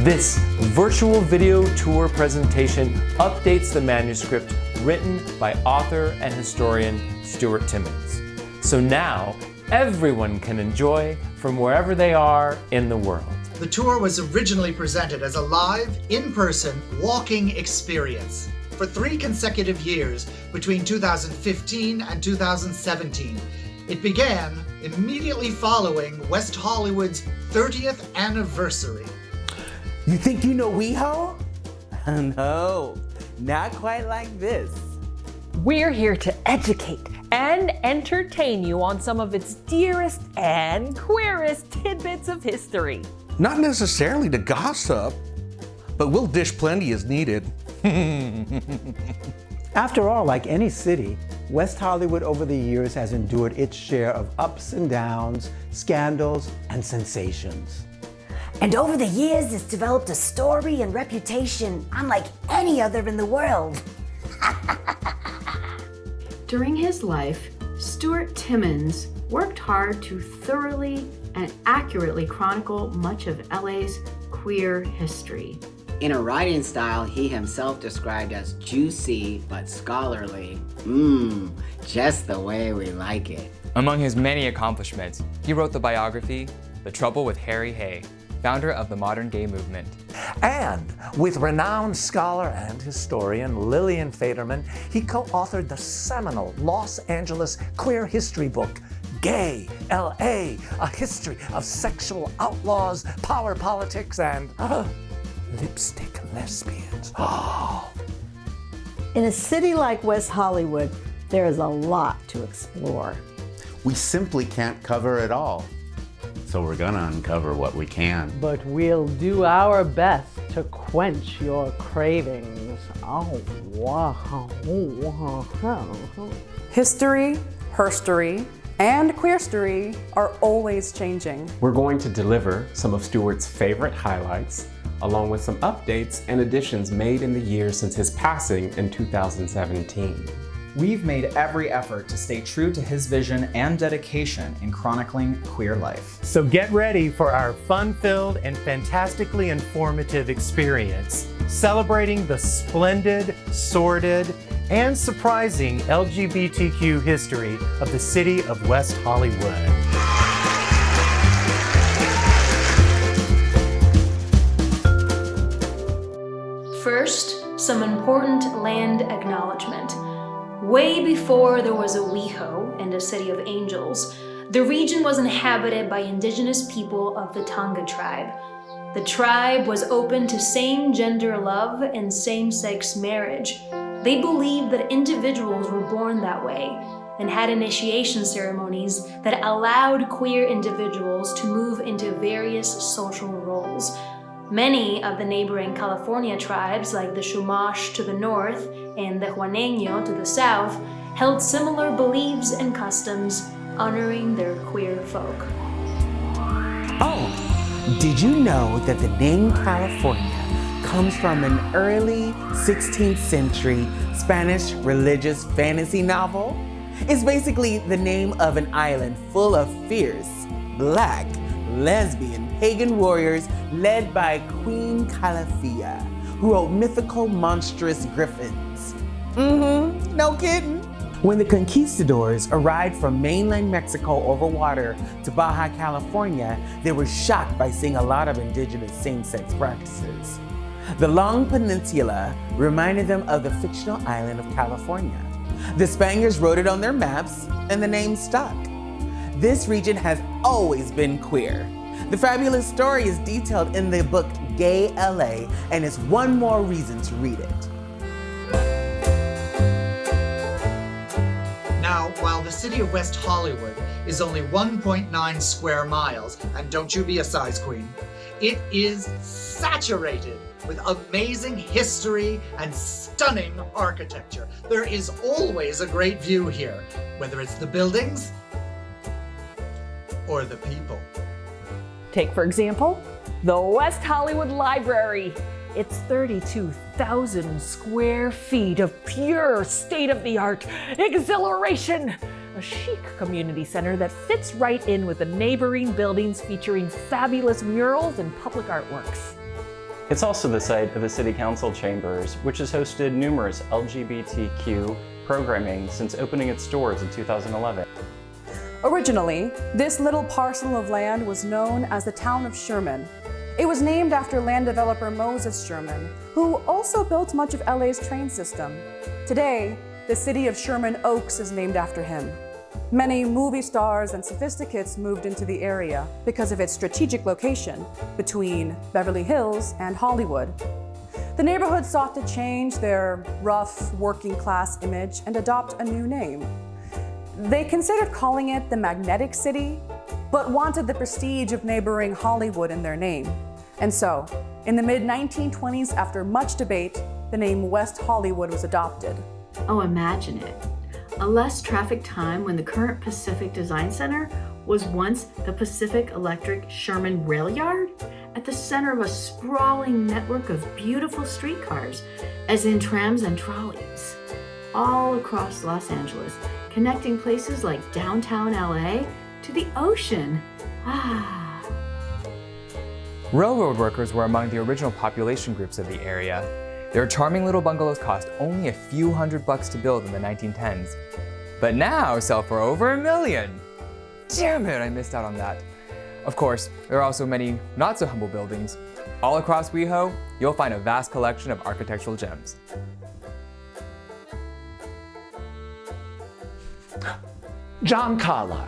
This virtual video tour presentation updates the manuscript written by author and historian Stuart Timmons. So now everyone can enjoy from wherever they are in the world. The tour was originally presented as a live, in-person, walking experience for 3 consecutive years between 2015 and 2017. It began immediately following West Hollywood's 30th anniversary. You think you know WeHo? No, not quite like this. We're here to educate and entertain you on some of its dearest and queerest tidbits of history. Not necessarily to gossip, but we'll dish plenty as needed. After all, like any city, West Hollywood over the years has endured its share of ups and downs, scandals, and sensations. And over the years, it's developed a story and reputation unlike any other in the world. During his life, Stuart Timmons worked hard to thoroughly and accurately chronicle much of LA's queer history. In a writing style he himself described as juicy but scholarly. Just the way we like it. Among his many accomplishments, he wrote the biography, The Trouble with Harry Hay, founder of the modern gay movement. And with renowned scholar and historian Lillian Faderman, he co-authored the seminal Los Angeles queer history book, Gay, L.A., a history of sexual outlaws, power politics, and lipstick lesbians. In a city like West Hollywood, there is a lot to explore. We simply can't cover it all. So we're gonna uncover what we can. But we'll do our best to quench your cravings. Oh, wow. History, herstory, and queerstory are always changing. We're going to deliver some of Stuart's favorite highlights, along with some updates and additions made in the years since his passing in 2017. We've made every effort to stay true to his vision and dedication in chronicling queer life. So get ready for our fun-filled and fantastically informative experience, celebrating the splendid, sordid, and surprising LGBTQ history of the city of West Hollywood. First, some important land acknowledgement. Way before there was a WeHo and a City of Angels, the region was inhabited by indigenous people of the Tonga tribe. The tribe was open to same-gender love and same-sex marriage. They believed that individuals were born that way and had initiation ceremonies that allowed queer individuals to move into various social roles. Many of the neighboring California tribes, like the Chumash to the north and the Juaneño to the south, held similar beliefs and customs, honoring their queer folk. Oh, did you know that the name California comes from an early 16th century Spanish religious fantasy novel? It's basically the name of an island full of fierce, black, lesbian, pagan warriors led by Queen Calafia, who rode mythical, monstrous griffins. No kidding. When the conquistadors arrived from mainland Mexico over water to Baja California, they were shocked by seeing a lot of indigenous same-sex practices. The long peninsula reminded them of the fictional island of California. The Spaniards wrote it on their maps, and the name stuck. This region has always been queer. The fabulous story is detailed in the book Gay LA, and is one more reason to read it. Now, while the city of West Hollywood is only 1.9 square miles, and don't you be a size queen, it is saturated with amazing history and stunning architecture. There is always a great view here, whether it's the buildings or the people. Take, for example, the West Hollywood Library. It's 32,000 square feet of pure state-of-the-art exhilaration. A chic community center that fits right in with the neighboring buildings featuring fabulous murals and public artworks. It's also the site of the City Council Chambers, which has hosted numerous LGBTQ programming since opening its doors in 2011. Originally, this little parcel of land was known as the town of Sherman. It was named after land developer Moses Sherman, who also built much of LA's train system. Today, the city of Sherman Oaks is named after him. Many movie stars and sophisticates moved into the area because of its strategic location between Beverly Hills and Hollywood. The neighborhood sought to change their rough, working-class image and adopt a new name. They considered calling it the Magnetic City, but wanted the prestige of neighboring Hollywood in their name. And so, in the mid-1920s, after much debate, the name West Hollywood was adopted. Oh, imagine it. A less traffic time when the current Pacific Design Center was once the Pacific Electric Sherman Rail Yard, at the center of a sprawling network of beautiful streetcars, as in trams and trolleys, all across Los Angeles, connecting places like downtown LA to the ocean. Railroad workers were among the original population groups of the area. Their charming little bungalows cost only a few $100 to build in the 1910s, but now sell for over $1 million. Damn it, I missed out on that. Of course, there are also many not so humble buildings. All across WeHo, you'll find a vast collection of architectural gems. John Carla,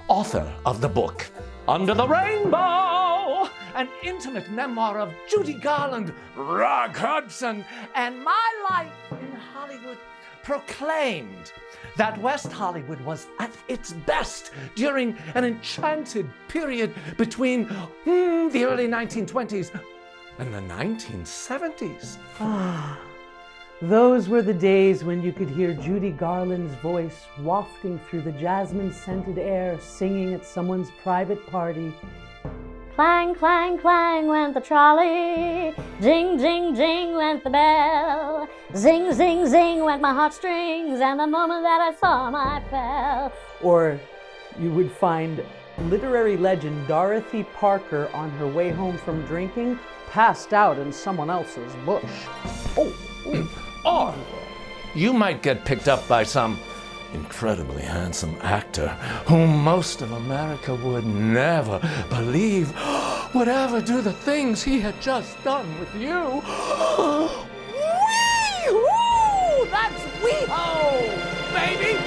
author of the book Under the Rainbow, an intimate memoir of Judy Garland, Rock Hudson, and my life in Hollywood, proclaimed that West Hollywood was at its best during an enchanted period between the early 1920s and the 1970s. Those were the days when you could hear Judy Garland's voice wafting through the jasmine-scented air, singing at someone's private party. Clang, clang, clang went the trolley. Jing, jing, jing went the bell. Zing, zing, zing went my heartstrings, and the moment that I saw him, I fell. Or you would find literary legend Dorothy Parker on her way home from drinking, passed out in someone else's bush. Or you might get picked up by some incredibly handsome actor whom most of America would never believe would ever do the things he had just done with you. Wee-hoo! That's WeHo, baby!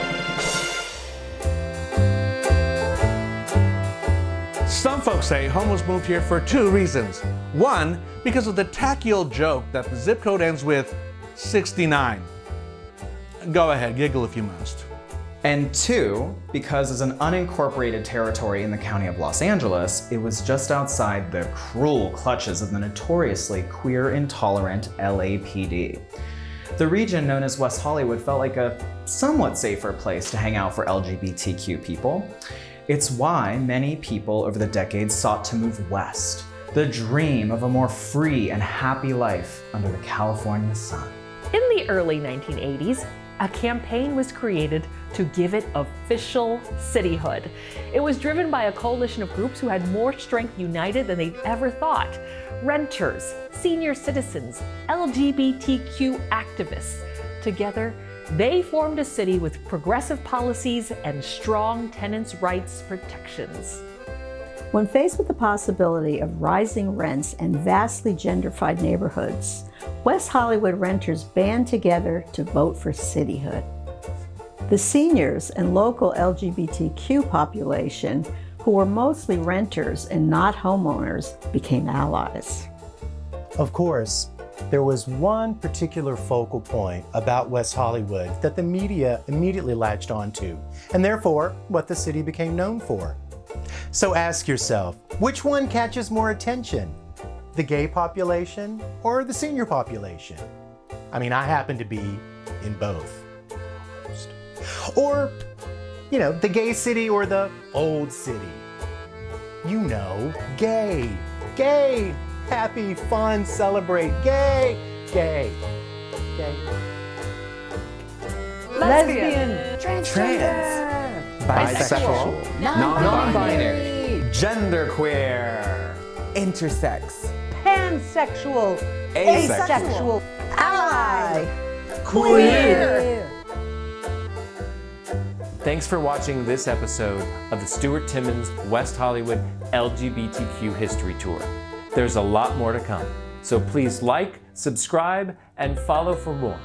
Some folks say homos moved here for two reasons. One, because of the tacky old joke that the zip code ends with 69. Go ahead, giggle if you must. And two, because as an unincorporated territory in the county of Los Angeles, it was just outside the cruel clutches of the notoriously queer-intolerant LAPD. The region known as West Hollywood felt like a somewhat safer place to hang out for LGBTQ people. It's why many people over the decades sought to move west, the dream of a more free and happy life under the California sun. In the early 1980s, a campaign was created to give it official cityhood. It was driven by a coalition of groups who had more strength united than they'd ever thought. Renters, senior citizens, LGBTQ activists. Together, they formed a city with progressive policies and strong tenants' rights protections. When faced with the possibility of rising rents and vastly gentrified neighborhoods, West Hollywood renters band together to vote for cityhood. The seniors and local LGBTQ population, who were mostly renters and not homeowners, became allies. Of course, there was one particular focal point about West Hollywood that the media immediately latched onto, and therefore what the city became known for. So ask yourself, which one catches more attention? The gay population or the senior population? I mean, I happen to be in both. Or, you know, the gay city or the old city. You know, gay, gay, happy, fun, celebrate, gay, gay, gay. Lesbian, Trans, bisexual, non-binary, genderqueer, intersex, pan pansexual, asexual, ally, queer. Thanks for watching this episode of the Stuart Timmons West Hollywood LGBTQ History Tour. There's a lot more to come, so please like, subscribe, and follow for more.